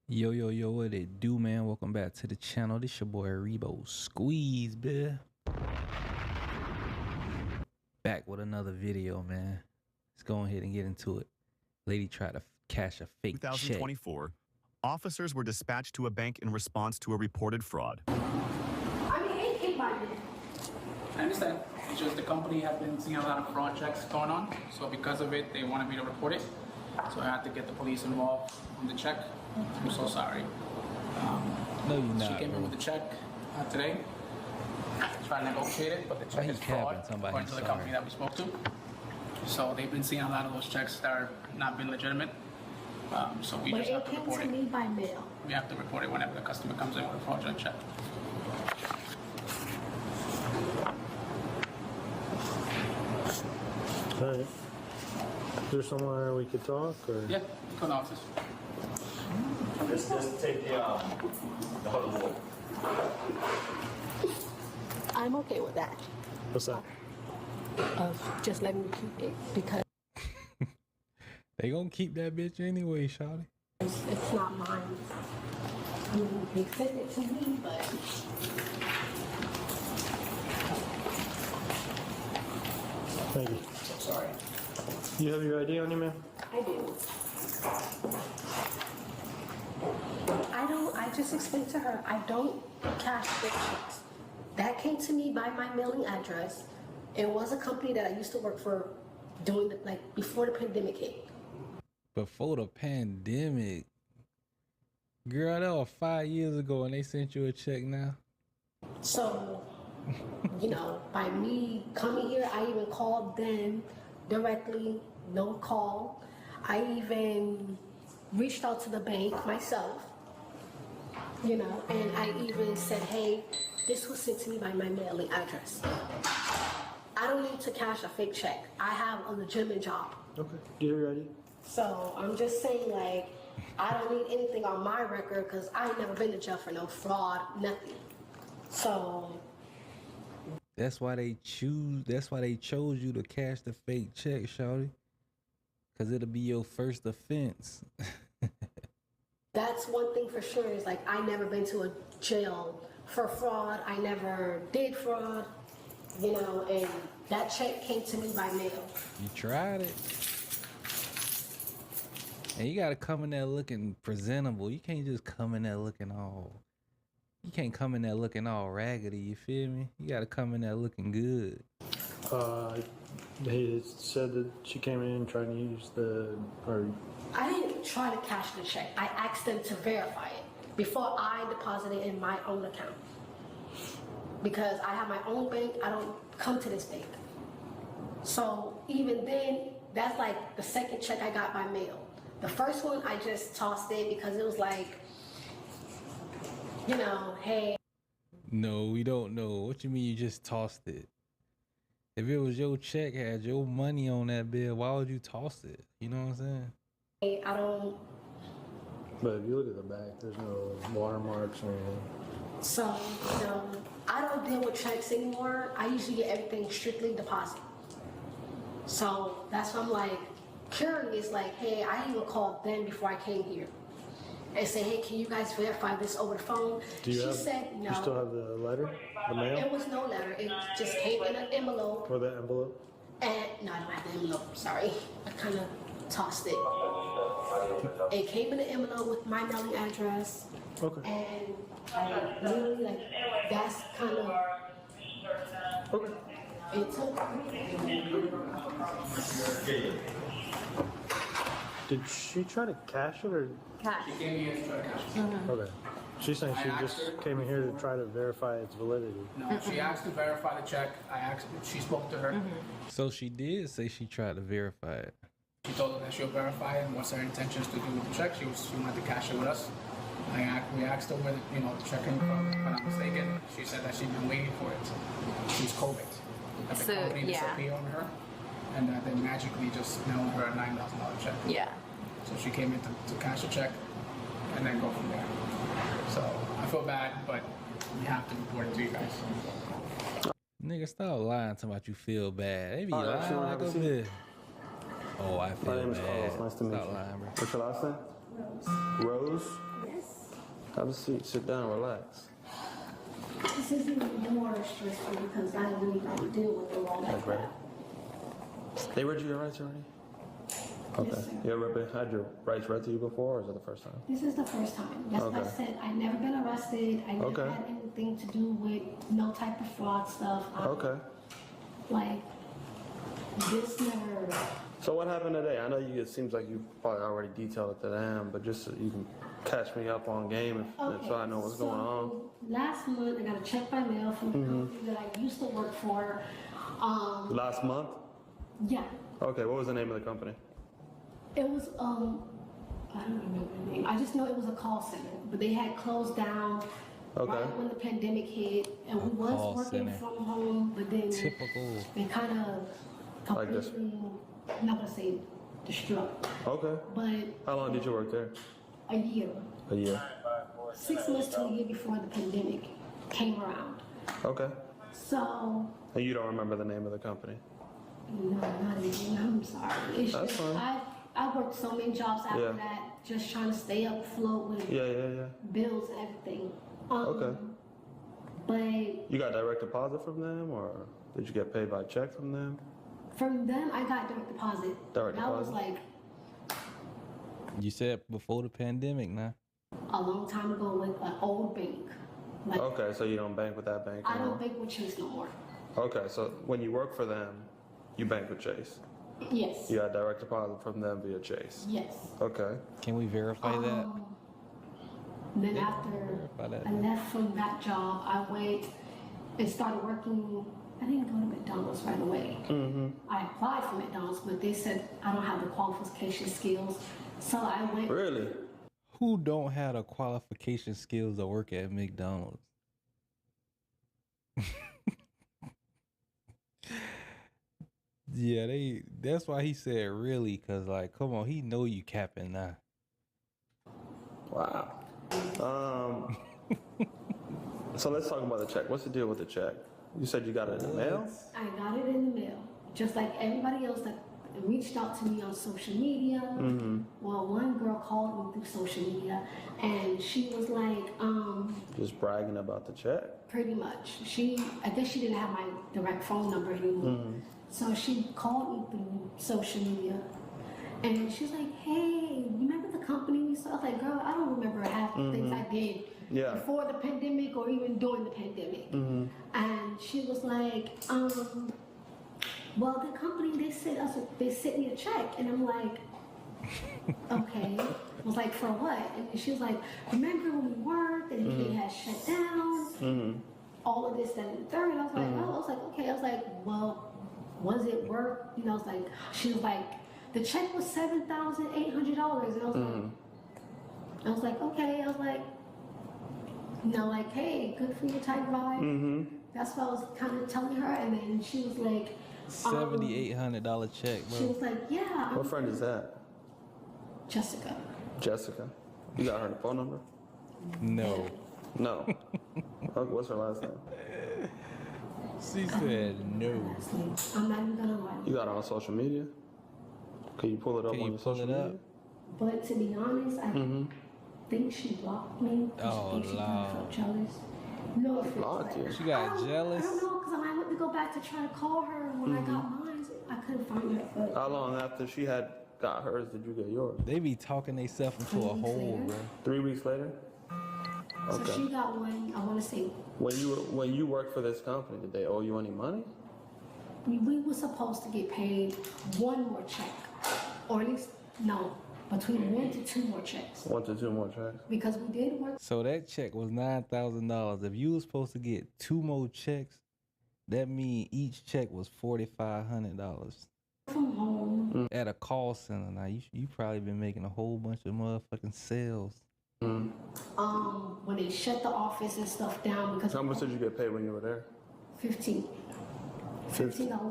Yo, yo, yo, what it do, man? Welcome back to the channel. This your boy Rebo Squeeze, bitch. Back with another video, man. Let's go ahead and get into it. Lady tried to cash a fake check. 2024, officers were dispatched to a bank in response to a reported fraud. I mean, it came by me. I understand. It's just the company had been seeing a lot of fraud checks going on, so because of it, they wanted me to report it. So I had to get the police involved on the check. I'm so sorry. No, you're not. She came in with the check today. Trying to negotiate it, but the check is fraud, according to the company that we spoke to. So they've been seeing a lot of those checks that are not been legitimate. So we just have to report it. But it came to me by mail. We have to report it whenever the customer comes in with a fraudulent check. All right. Is there somewhere we could talk, or? Yeah, come to the office. Just take the whole wall. I'm okay with that. What's that? Of just letting me keep it because They gonna keep that bitch anyway, shawty. it's not mine. I mean, they sent it to me, but Thank you. Sorry. You have your ID on you, man? I do. I just explained to her, I don't cash big checks. That came to me by my mailing address. It was a company that I used to work for doing the, like before the pandemic hit. Before the pandemic. Girl, that was 5 years ago and they sent you a check now. So, you know, by me coming here, I even called them directly, no call. I even reached out to the bank myself, you know, and I even said, hey, this was sent to me by my mailing address. I don't need to cash a fake check. I have a legitimate job. Okay. Do you have your ID? So I'm just saying, like, I don't need anything on my record because I ain't never been to jail for no fraud, nothing. So That's why they chose you to cash the fake check, shawty. Cause it'll be your first offense. that's one thing for sure is like I never been to a jail for fraud. I never did fraud, you know, and that check came to me by mail. You tried it. And you gotta come in there looking presentable. You can't just come in there looking all... You can't come in there looking all raggedy, you feel me? You gotta come in there looking good. They said that she came in and tried to use I didn't try to cash the check. I asked them to verify it before I deposited in my own account. Because I have my own bank, I don't come to this bank. So even then, that's like the second check I got by mail. The first one, I just tossed it because it was like, you know, hey. No, we don't know. What you mean you just tossed it? If it was your check, had your money on that bill, why would you toss it? You know what I'm saying? Hey, I don't. But if you look at the back, there's no watermarks or anything. So, you know, I don't deal with checks anymore. I usually get everything strictly deposit. So that's why I'm like curious, like, hey, I even called them before I came here and said, hey, can you guys verify this over the phone? She said no. Do you still have the letter, the mail? It was no letter. It just came in an envelope. Or the envelope? And no, I don't have the envelope. Sorry, I kind of tossed it. It came in an envelope with my mailing address. Okay. And I literally, like, that's kind of. Okay. It took. Did she try to cash it or? Cash. She came here to try to cash it. Okay. She's saying she just came in here to try to verify its validity. No, she asked to verify the check. I asked, she spoke to her. So she did say she tried to verify it. She told her that she'll verify it and what's her intentions to do with the check. She wanted to cash it with us. We asked her where the check came from. If I'm not mistaken, she said that she'd been waiting for it. She's COVID. That the company disappeared on her, and that they magically just mailed her a $9,000 check. Yeah. So she came in to cash a check and then go from there. So I feel bad, but we have to report it to you guys. Nigga, stop lying to about you feel bad. They be Alright, lying so like have a a seat. bitch. Oh, I feel My name is bad. Carlos. Nice to meet Stop you. lying, bro. What's your last name? Rose. Yes. Have a seat. Sit down. Relax. This is even more stressful because I don't really have to deal with the law like That's right. that. They read you your rights already? Okay. Yes, sir. You ever had your rights read to you before, or is it the first time? This is the first time. That's what I Okay. said. I never been arrested. I never Okay. had anything to do with no type of fraud stuff. Okay. Like, this never. So what happened today? I know you. It seems like you probably already detailed it to them, but just so you can catch me up on game, if so I know what's going on. Last month, I got a check by mail from the company that I used to work for. Last month? Yeah, Okay. What was the name of the company? it was, I don't remember the name. I just know it was a call center, but they had closed down Okay. right when the pandemic hit, and we was call working center. from home, but then Typical. they kind of Like this. completely, I'm not gonna say destroyed, Okay. but How long did you work there? a year, A year. 6 months to a year before the pandemic came around. Okay. So, And you don't remember the name of the company? no, not even, I'm sorry. It's That's just, fine. I worked so many jobs after Yeah. that, just trying to stay afloat with Yeah. bills and everything. Okay. But You got direct deposit from them, or did you get paid by check from them? from them, I got direct deposit. Direct That was deposit? like You said before the pandemic, now. a long time ago with an old bank. Like, Okay, so you don't bank with that bank I anymore? don't bank with Chase no more. Okay, so when you work for them, you bank with Chase. Yes. You got direct deposit from them via Chase. Yes. Okay. Can we verify that? Then Yeah, after verify that. I left from that job, I went and started working. I didn't go to McDonald's right away. I applied for McDonald's, but they said I don't have the qualification skills. So I went. Really? Who don't have the qualification skills to work at McDonald's? Yeah, that's why he said really, cause like, come on, he know you capping now. Wow. So let's talk about the check. What's the deal with the check? You said you got it in the mail? I got it in the mail, just like everybody else that reached out to me on social media. Well, one girl called me through social media, and she was like, Just bragging about the check? pretty much. I guess she didn't have my direct phone number anymore. So she called me through social media, and she's like, "Hey, remember the company we saw?" I was like, "Girl, I don't remember half the things I did Yeah. before the pandemic or even during the pandemic." And she was like, "Well, the company they sent me a check," and I'm like, "Okay." I was like, "For what?" And she was like, "Remember when we worked and it had shut down?" All of this, that, and the third. And I was like, "Oh," I was like, "Okay." I was like, "Well, was it worth?" You know, I was like, she was like, "The check was $7,800," and I was like, "Okay." I was like, like, "Hey, good for you," type vibe. That's what I was kind of telling her, and then she was like, $7,800 check, she bro. was like, "Yeah." What friend is that? Jessica. Jessica. You got her phone number? No. No. Okay, what's her last name? She said no. I'm not even gonna lie. You got her on social media? Can you pull it up Can on you your pull social it up? media? But to be honest, I think she blocked me. 'Cause Oh, I think she kind of Lord. felt jealous. No offense. Blocked you? She got I jealous. don't know, because when I went to go back to try to call her when I got mine, I couldn't find her. But How long after she had got hers did you get yours? They be talking themselves into a 3 weeks hole, later. bro. 3 weeks later? so Okay. she got one, I want to say, When you worked for this company, did they owe you any money? we were supposed to get paid one more check. Or at least, no, between 1 to 2 more checks. 1 to 2 more checks. Because we did work So that check was $9,000. If you was supposed to get 2 more checks, that mean each check was $4,500 from home. at a call center. Now you probably been making a whole bunch of motherfucking sales. When they shut the office and stuff down because How much did you get paid when you were there? $15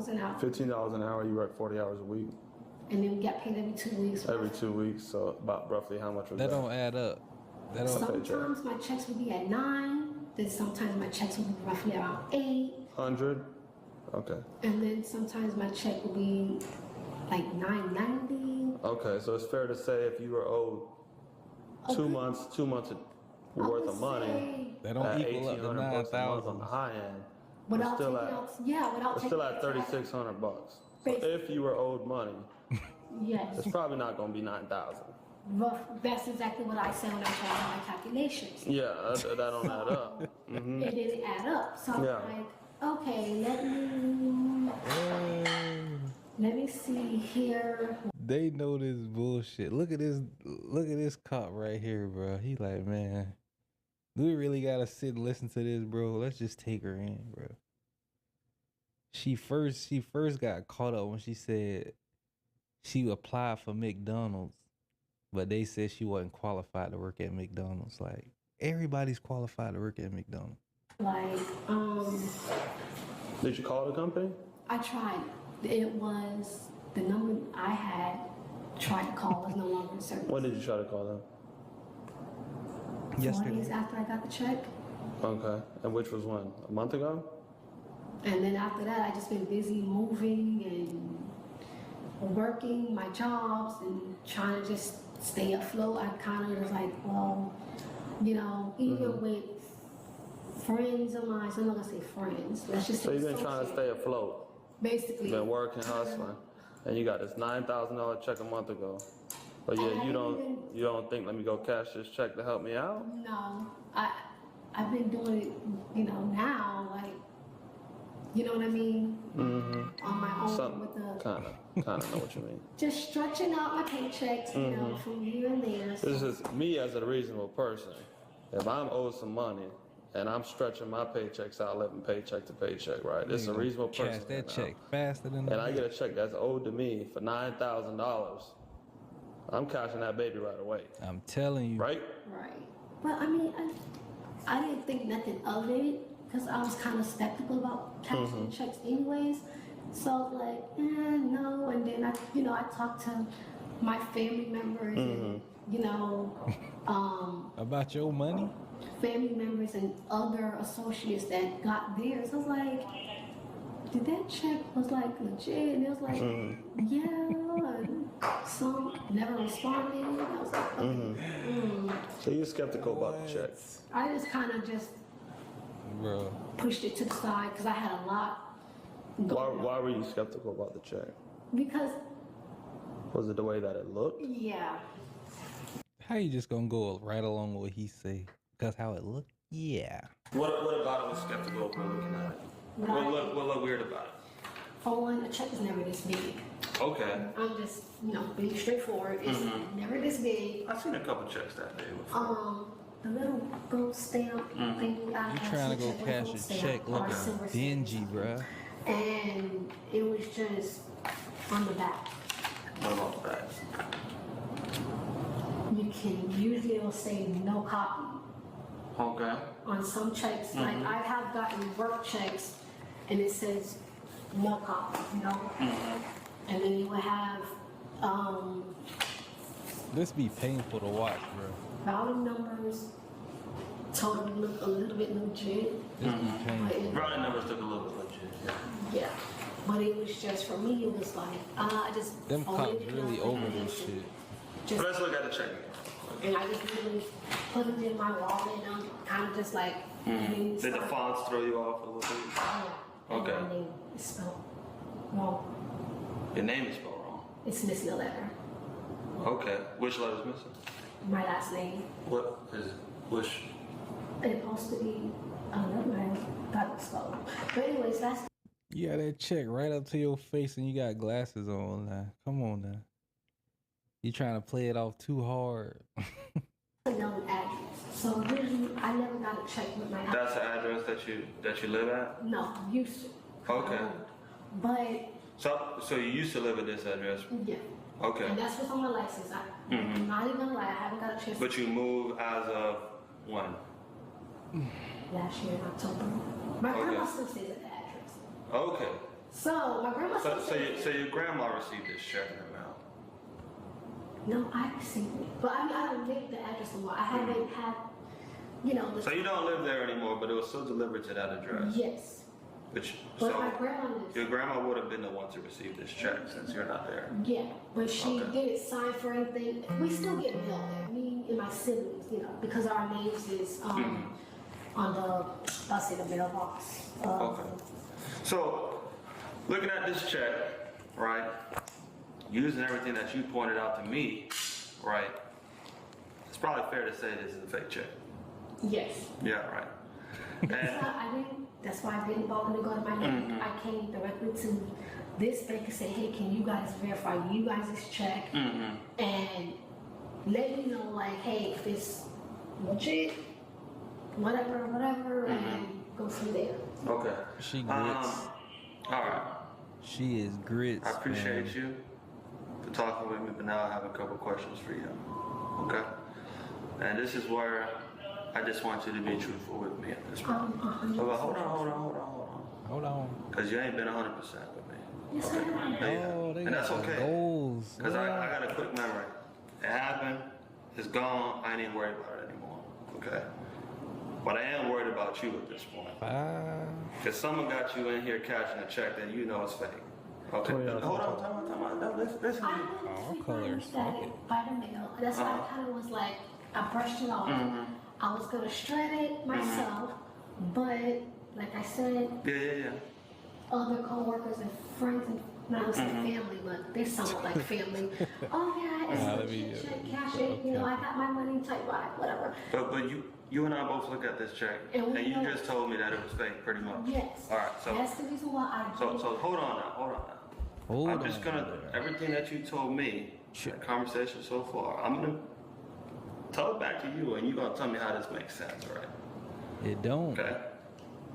an hour. $15 an hour. You work 40 hours a week. And then we got paid every 2 weeks. Every 2 weeks. So about roughly how much was That that? don't add up. That don't. Sometimes my checks would be at 9, then sometimes my checks would be roughly around 8, 100. Okay. and then sometimes my check would be like $9.90. Okay, so it's fair to say if you were owed two months worth of money, They don't at equal up to 1,800 bucks a month on 9,000. the high end, Without still taking at- out, yeah, without we're taking still at out 3,600 bucks. So Basically. if you were owed money, Yes, it's probably not going to be 9,000. rough. That's exactly what I said when I tried to do my calculations. Yeah, that don't add up. It didn't add up. So I'm Yeah. like, okay, let me see here. They know this bullshit. Look at this cop right here, bro. He like, man, do we really gotta sit and listen to this, bro? Let's just take her in, bro. She first got caught up when she said she applied for McDonald's, but they said she wasn't qualified to work at McDonald's. Like, everybody's qualified to work at McDonald's. Like, Did you call the company? I tried. It was the number I had tried to call was no longer in service. When did you try to call them? 4 Yesterday. days after I got the check. Okay, and which was when? A month ago? And then after that, I just been busy moving and working my jobs and trying to just stay afloat. I kind of was like, well, you know, even with friends of mine, so I'm not gonna say friends. Let's just say So you've been trying to associates. stay afloat. Basically. Been working, hustling, and you got this $9,000 check a month ago. But And yeah, I you didn't don't think let me go cash this check to help me out? No, I've been doing it, you know, now, like, you know what I mean? On my own Some with the, kind of know what you mean. just stretching out my paychecks, you know, from here and there. So, This is me as a reasonable person. If I'm owed some money and I'm stretching my paychecks out, living paycheck to paycheck, right? This is a reasonable person. Cash that now. check faster than And I get a check that's owed to me for $9,000. I'm cashing that baby right away, I'm telling you. right? right. But I mean, I didn't think nothing of it because I was kind of skeptical about cashing checks anyways. So I was like, no. And then I talked to my family members and, you know, About your money? family members and other associates that got theirs. I was like, did that check was like legit? And it was like, yeah. And some never responded. And I was like, okay. So you're skeptical about the check. I just kind of just Bro. pushed it to the side because I had a lot going on. Why were you skeptical about the check? Because, Was it the way that it looked? yeah. How you just gonna go right along with what he say? Because how it look? Yeah. What about it was skeptical when looking at it? What looked weird about it? For one, the check is never this big. Okay. I'm just, being straightforward. It's never this big. I've seen a couple checks that day before. The little gold stamp thing I You had trying to go with a cash gold a stamp check or looking silver stamp. dingy, bruh. And it was just on the back. What about that? You can usually it'll say no copy Okay. on some checks. Like I have gotten work checks and it says no copy, And then you will have This be painful to watch, bro. routing numbers totally look a little bit legit. This be But painful. it- Routing numbers look a little bit legit. yeah. But it was just for me it was like I just Them folded cops it really up over and this just- shit. Just Let's look at the check. and I just really put it in my wallet and I'm kind of just like Did the fonts throw you off a little bit? Yeah. Okay. And my name is spelled wrong. Your name is spelled wrong. It's missing a letter. Okay. Which letter's missing? My last name. What is it? Which? It's supposed to be another name. Got it spelled. But anyways, that's You got that check right up to your face and you got glasses on now. Come on now. You trying to play it off too hard. a known address. So really, I never got a check with my address. That's the address that you live at? No, used to. Okay. But So you used to live at this address? yeah. Okay. And that's what's on my license. I'm not even gonna lie, I haven't got a chance But you moved as of when? last year in October. My Okay. grandma still stays at the address. Okay. So my grandma still So your grandma received this check in the mail? No, I received it. But I mean, I don't live the address anymore. I haven't had, the So you don't live there anymore, but it was still delivered to that address? yes. Which, But so my grandma lives. your grandma would have been the one to receive this check since you're not there. Yeah, but she Okay. didn't sign for anything. We still get mail there. Me and my siblings, you know, because our names is on the, I'll say the mailbox. Okay. So, looking at this check, right, using everything that you pointed out to me, right, it's probably fair to say this is a fake check. Yes. Yeah, right. That's why I didn't bother to go to my name. I came directly to this bank and said, hey, can you guys verify you guys' check and let me know, like, hey, if it's legit, whatever, and go from there. Okay. She grits. All right. She is grits. I appreciate man. you for talking with me, but now I have a couple questions for you. Okay? And this is where I just want you to be truthful with me at this point. But hold on. Hold on. Because you ain't been 100% with me. Yes, I am. Oh, they And got that's the okay. goals. Because I got a quick memory. It happened. It's gone. I ain't even worried about it anymore. Okay? But I am worried about you at this point. Because someone got you in here cashing a check that you know is fake. Okay? Hold on. Time out. No, listen to me. All colors. Fuck it. By the mail. That's why I kind of was like, I brushed it off. I was gonna shred it myself, but like I said, Yeah. other coworkers and friends and not gonna say family, but they sound like family. Oh yeah, it's legit check, cash it. You know, I got my money type by whatever. But you and I both look at this check, And we and you know- just told me that it was fake, pretty much. Yes. All right. So That's the reason why I did. so hold on now. Hold I'm on. just gonna everything that you told me, the conversation so far. I'm gonna tell it back to you, and you're gonna tell me how this makes sense, all right? It don't. Okay.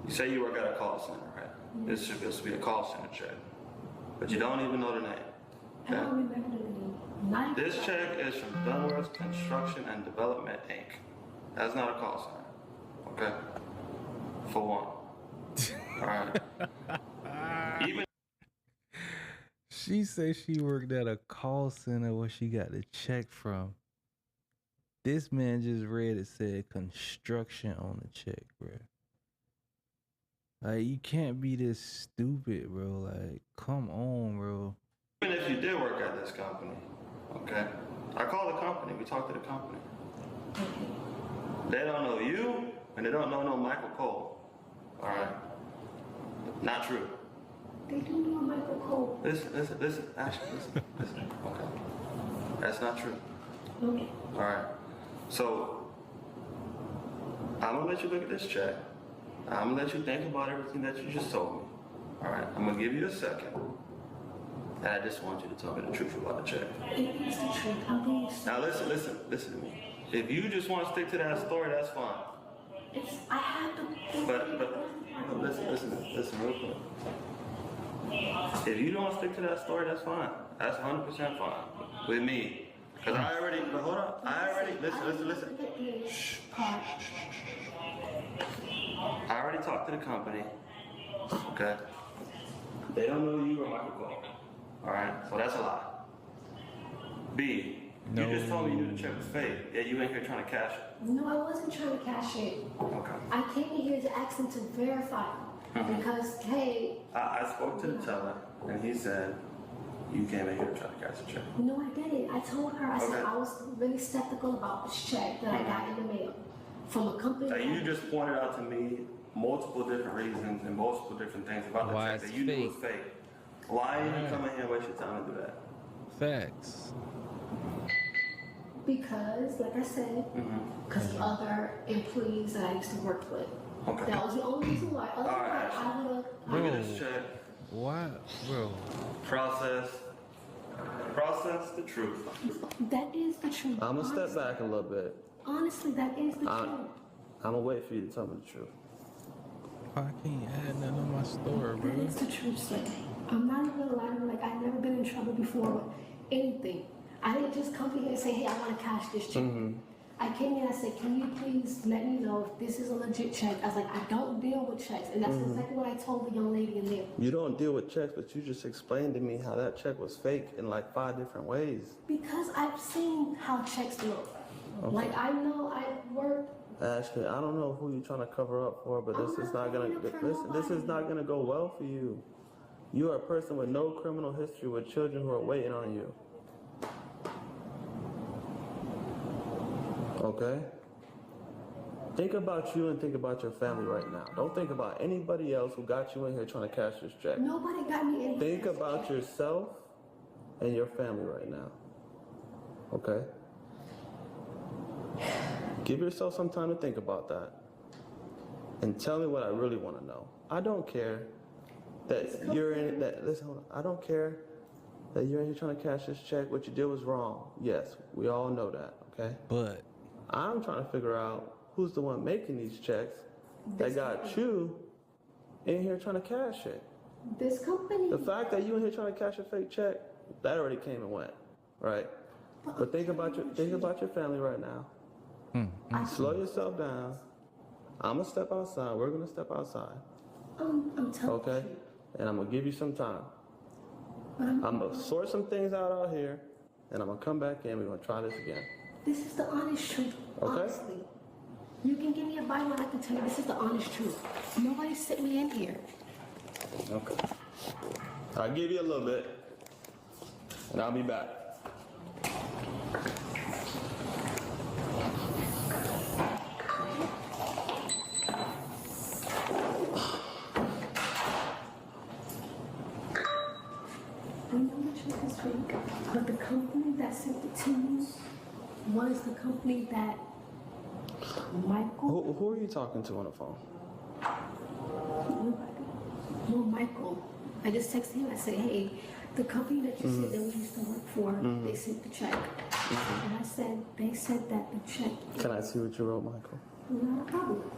You say you work at a call center, right? This should supposed to be a call center check, but you don't even know the name. I don't remember the name. Not even- This check is from Dunworth Construction and Development Inc. That's not a call center, okay? For one. All right. Even She said she worked at a call center where she got the check from. This man just read it said construction on the check, bro. Like, you can't be this stupid, bro. Like, come on, bro. if you did work at this company, okay? I call the company. We talk to the company. They don't know you, and they don't know no Michael Cole. All right. Not true. They do know Michael Cole. Listen, Ashley, listen. Okay. That's not true. Okay. All right. So, I'm gonna let you look at this check. I'm gonna let you think about everything that you just told me. All right. I'm gonna give you a second. And I just want you to tell me the truth about the check. It is the truth. I'm being Now listen to me. If you just want to stick to that story, that's fine. I have to. But listen real quick. If you don't want to stick to that story, that's fine. That's 100% fine with me. Cause but hold on. Listen. Shh. I already talked to the company. Okay. They don't know you or Michael Cole. All right. So that's a lie. B. No. You just told me you knew the check was fake. Yeah, you ain't here trying to cash it. No, I wasn't trying to cash it. Okay. I came in here to ask him to verify because, hey, I spoke to the teller, and he said, you came in here to try to cash the check. no, I didn't. I told her, I said Okay. I was really skeptical about this check that I got in the mail from a company. Now, you just pointed out to me multiple different reasons and multiple different things about the Why check it's that you knew was fake. Why did you come in here and waste your time to do that? Facts. Because, like I said, because of other employees that I used to work with. Okay. That was the only reason why. Other than Alright. that, I would have. Look at this check. Why, bro? Process the truth. That is the truth. I'm gonna step Honestly. back a little bit. Honestly, that is the truth. I'm gonna wait for you to tell me the truth. I can't add nothing on my story, That bro. is the truth, sir. I'm not even gonna lie to you. Like, I've never been in trouble before with anything. I didn't just come here and say, hey, I want to cash this check. I came here and I said, can you please let me know if this is a legit check? I was like, I don't deal with checks. And that's exactly what I told the young lady in there. You don't deal with checks, but you just explained to me how that check was fake in like 5 different ways. Because I've seen how checks look. Okay. Like, I know I work. Ashley, I don't know who you're trying to cover up for, but this is not gonna this is not gonna go well for you. You are a person with no criminal history with children who are waiting on you. Okay? Think about you and think about your family right now. Don't think about anybody else who got you in here trying to cash this check. Nobody got me in. Think about yourself and your family right now. Okay? Give yourself some time to think about that. And tell me what I really want to know. I don't care that you're in that. Listen, hold on. I don't care that you're in here trying to cash this check. What you did was wrong. Yes, we all know that. Okay. But I'm trying to figure out who's the one making these checks that got you in here trying to cash it. This company. The fact that you in here trying to cash a fake check, that already came and went, right? But think about your family right now. Slow yourself down. I'm gonna step outside. We're gonna step outside. I'm telling Okay? you. And I'm gonna give you some time. I'm gonna sort some things out here, and I'm gonna come back in. We're gonna try this again. This is the honest truth. Okay. Honestly. You can give me a Bible and I can tell you this is the honest truth. Nobody sent me in here. Okay. I'll give you a little bit, and I'll be back. I know the truth is fake, but the company that sent it to you was the company that Michael. Who are you talking to on the phone? No, Michael. I just texted him. I said, hey, the company that you said that we used to work for, they sent the check. And I said, they said that the check. Can I see what you wrote, Michael? Not a problem.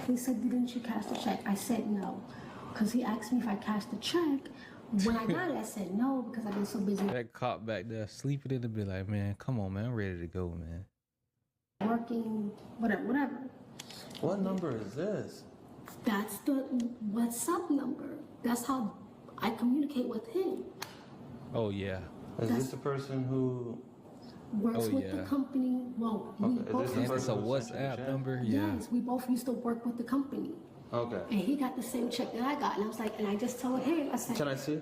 He said, didn't you cash the check? I said no. Because he asked me if I cashed the check. When I got it, I said no because I've been so busy that cop back there sleeping in the bed like, man, come on, man, I'm ready to go, man. working, whatever. What number is this? That's the WhatsApp number. That's how I communicate with him. Oh yeah. Is this the person who? Works Oh, with the yeah. company. Well, we Okay, is both. this the And it's a person who sent you the WhatsApp check? number. Yeah. Yes, we both used to work with the company. Okay. And he got the same check that I got. And I was like, and I just told him, I said, Can I see?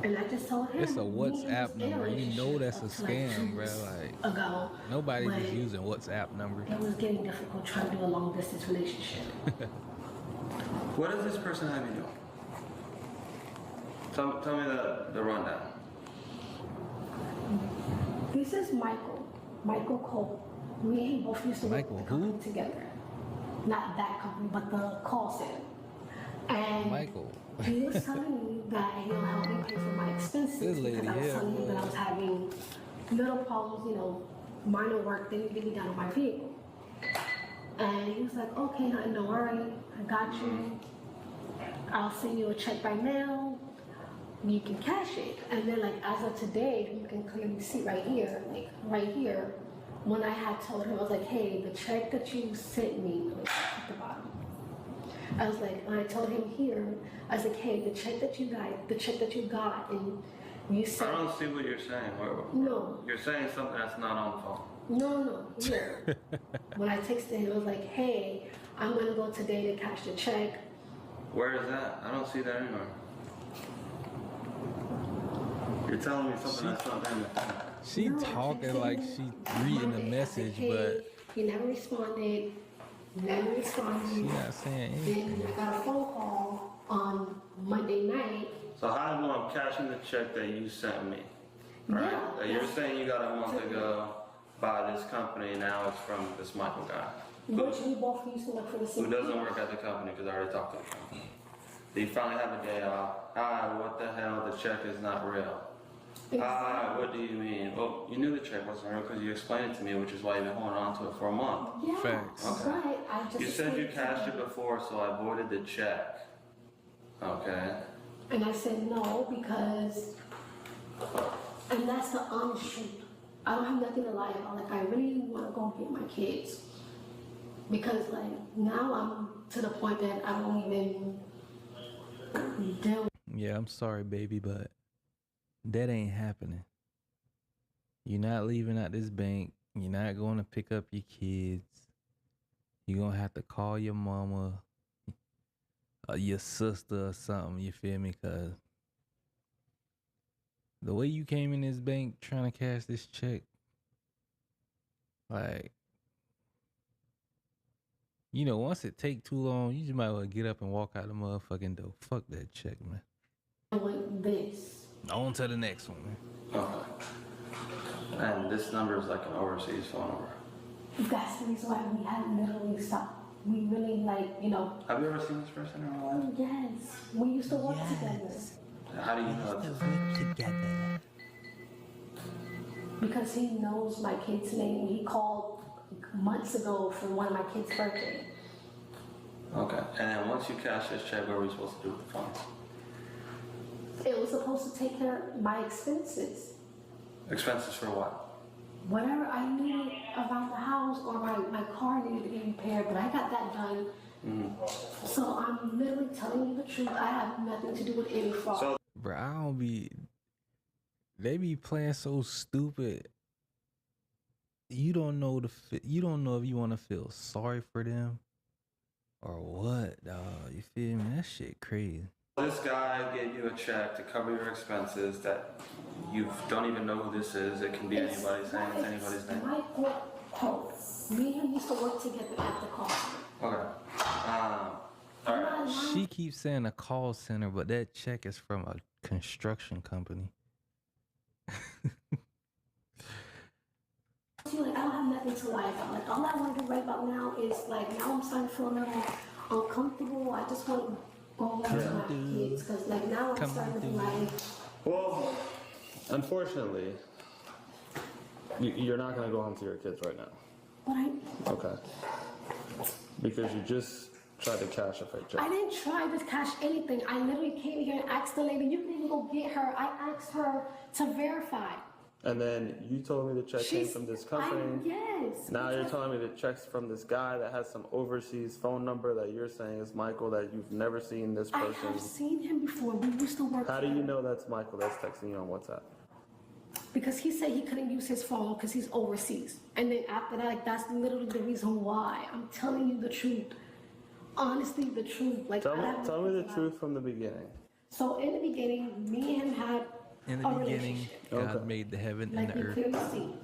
and I just told him. It's a me and WhatsApp him was in number. You know relationship that's a up to, like, scam, 2 bro. weeks Like ago. nobody's but just using WhatsApp numbers. It was getting difficult trying to do a long distance relationship. What does this person have you doing? Tell me the rundown. This is Michael Cole. We and him both used to work Michael with the who? company together. Not that company, but the call center. And Michael. he was telling me that he'll help me pay for my expenses This lady because I was here, telling him that I boy. was having little problems, minor work, didn't get me down on my vehicle. And he was like, okay, honey, don't worry, I got you. I'll send you a check by mail. You can cash it. And then, like, as of today, you can clearly see right here, when I had told him, I was like, hey, the check that you sent me, at the bottom. I was like, when I told him here, I was like, hey, the check that you got, and you I said, don't see what you're saying. No. You're saying something that's not on the phone. no, here. When I texted him, I was like, hey, I'm gonna go today to cash the check. Where is that? I don't see that anywhere. You're telling me something that's not in the phone. She No, I talking texted like him she reading the Monday. I message, said, hey, but he never responded. she not saying anything. Then I got a phone call on Monday night. So how do I'm cashing the check that you sent me? Right? Yeah, That you're that's- saying you got a month ago by this company, now it's from this Michael guy. Which we both used to work for the same Who doesn't work at the company because I already talked to the company. You finally have a day off. What the hell? The check is not real. What do you mean? Well, you knew the check wasn't real because you explained it to me, which is why you've been holding on to it for a month. Yeah, Facts. Okay. right. I just You said you explained cashed to it him. before, so I voided the check. Okay. And I said no because, and that's the honest truth. I don't have nothing to lie about. Like, I really want to go get my kids. Because, like, now I'm to the point that I don't even deal. yeah, I'm sorry, baby, but that ain't happening. You're not leaving out this bank. You're not going to pick up your kids. You're going to have to call your mama or your sister or something, you feel me? Because the way you came in this bank trying to cash this check, like, you know, once it take too long, you just might well get up and walk out the motherfucking door. Fuck that check, man. Like this. On to the next one, man. Okay. And this number is like an overseas phone number. That's the reason why we had literally stopped. We really like, you know. Have you ever seen this person in real life? Yes. We used to work together. How do you know it's Together. Because he knows my kid's name. He called months ago for one of my kids' birthday. Okay. And then once you cash this check, what are we supposed to do with the funds? It was supposed to take care of my expenses. Expenses for what? Whatever I needed around the house or my car needed to be repaired, but I got that done. So I'm literally telling you the truth. I have nothing to do with any fraud. So, Bro, I don't be. They be playing so stupid. You don't know you don't know if you want to feel sorry for them or what, dog. You feel me? That shit crazy. this guy gave you a check to cover your expenses that you don't even know who this is. It can be anybody's name, it's anybody's name. Michael Hope. Me and him used to work together at the call center. Okay. All right. She keeps saying a call center, but that check is from a construction company. Like, I don't have nothing to lie about. Like, all I want to write about now is like, now I'm starting to feel a little uncomfortable. I just want to go home to my kids because like now I'm starting to be like. Well, unfortunately, you're not going to go home to your kids right now. But Okay. Because you just tried to cash a fake check. I didn't try to cash anything. I literally came here and asked the lady, you can even go get her. I asked her to verify. And then you told me the check came from this company. Yes. Now you're telling me the check's from this guy that has some overseas phone number that you're saying is Michael, that you've never seen this I person. have seen him before. We used to work How do you together. know that's Michael that's texting you on WhatsApp? Because he said he couldn't use his phone because he's overseas. And then after that, like, that's literally the reason why. I'm telling you the truth. Honestly, the truth. Like, Tell I have me nothing the to lie. truth from the beginning. So in the beginning, me and him had In the a beginning, relationship. God Okay. made the heaven Like and the you earth. clearly see.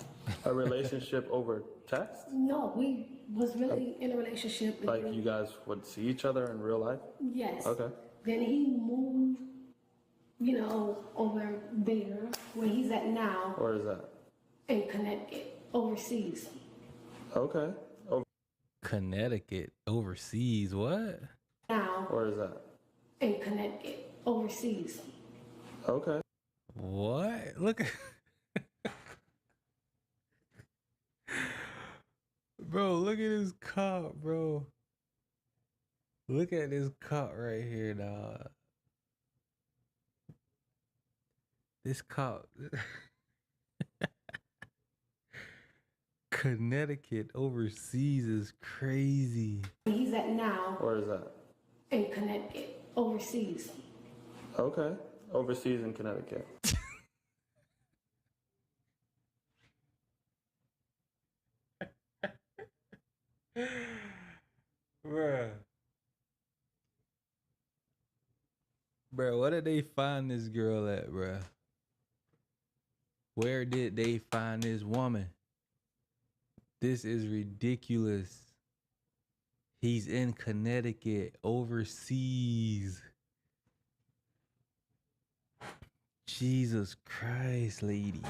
A relationship over text? No, we was really in a relationship. and Like then- you guys would see each other in real life? Yes. Okay. Then he moved, you know, over there where he's at now Where is that? in Connecticut, overseas. Okay. Over, Connecticut, overseas, what? Now where is that? in Connecticut, overseas. Okay. What? Look at. Bro, look at this cop, bro. Look at this cop right here, dog. This cop. Connecticut overseas is crazy. Where he's at now Where is that? in Connecticut, overseas. Okay. Overseas in Connecticut. Bruh. Bruh, where did they find this girl at, bruh? Where did they find this woman? This is ridiculous. He's in Connecticut, overseas. Jesus Christ, lady.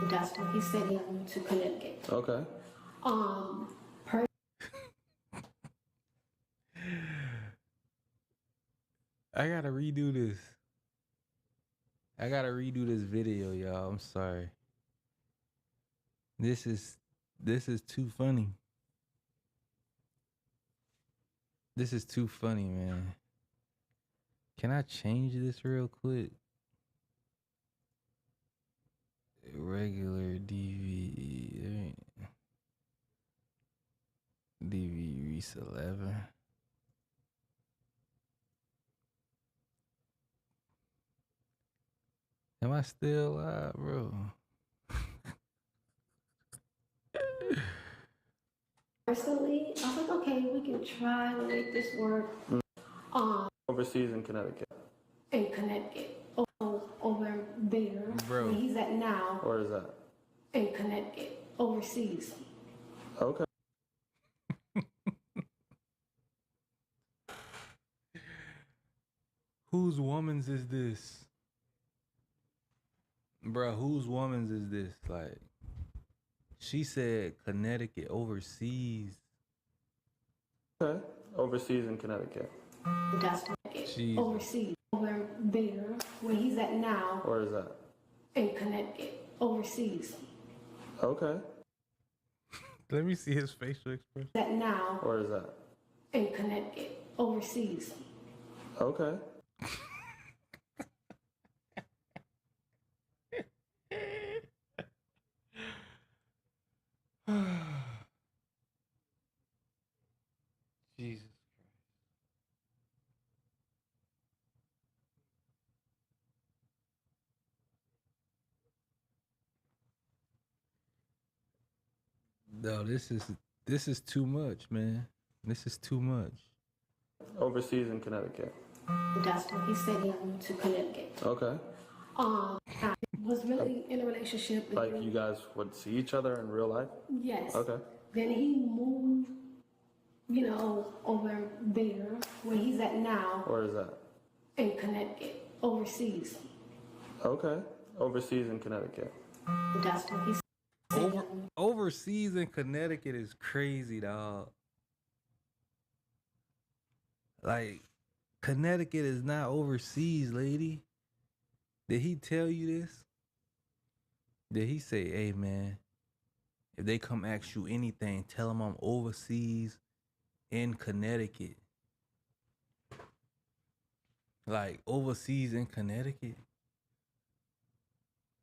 That's where he said he moved to Connecticut. Okay. I gotta redo this. I gotta redo this video, y'all. I'm sorry. This is too funny. This is too funny, man. Can I change this real quick? Regular DV. DV Reese 11. Am I still alive, bro? Personally, I was like, okay, we can try to make this work. Overseas in Connecticut. In Connecticut, over there, Bro. where he's at now. Where is that? In Connecticut, overseas. Okay. Whose woman's is this? Bruh, whose woman's is this? Like, she said Connecticut overseas. Okay. Overseas in Connecticut. That's Connecticut, Jesus. overseas. Over there, where he's at now. Where is that? In Connecticut, overseas. Okay. Let me see his facial expression. That now. Where is that? In Connecticut, overseas. Okay. Jesus Christ. No, this is too much, man. This is too much. Overseas in Connecticut. That's when he said he moved to Connecticut. Okay. I was really in a relationship. Like you guys would see each other in real life? Yes. Okay. Then he moved, over there where he's at now. Where is that? In Connecticut, overseas. Okay. Overseas in Connecticut. That's when he said Overseas in Connecticut is crazy, dog. Like, Connecticut is not overseas, lady. Did he tell you this? Did he say, hey, man, if they come ask you anything, tell them I'm overseas in Connecticut? Like, overseas in Connecticut?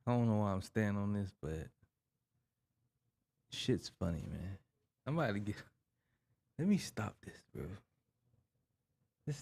I don't know why I'm standing on this, but shit's funny, man. I'm about to get... Let me stop this, bro. This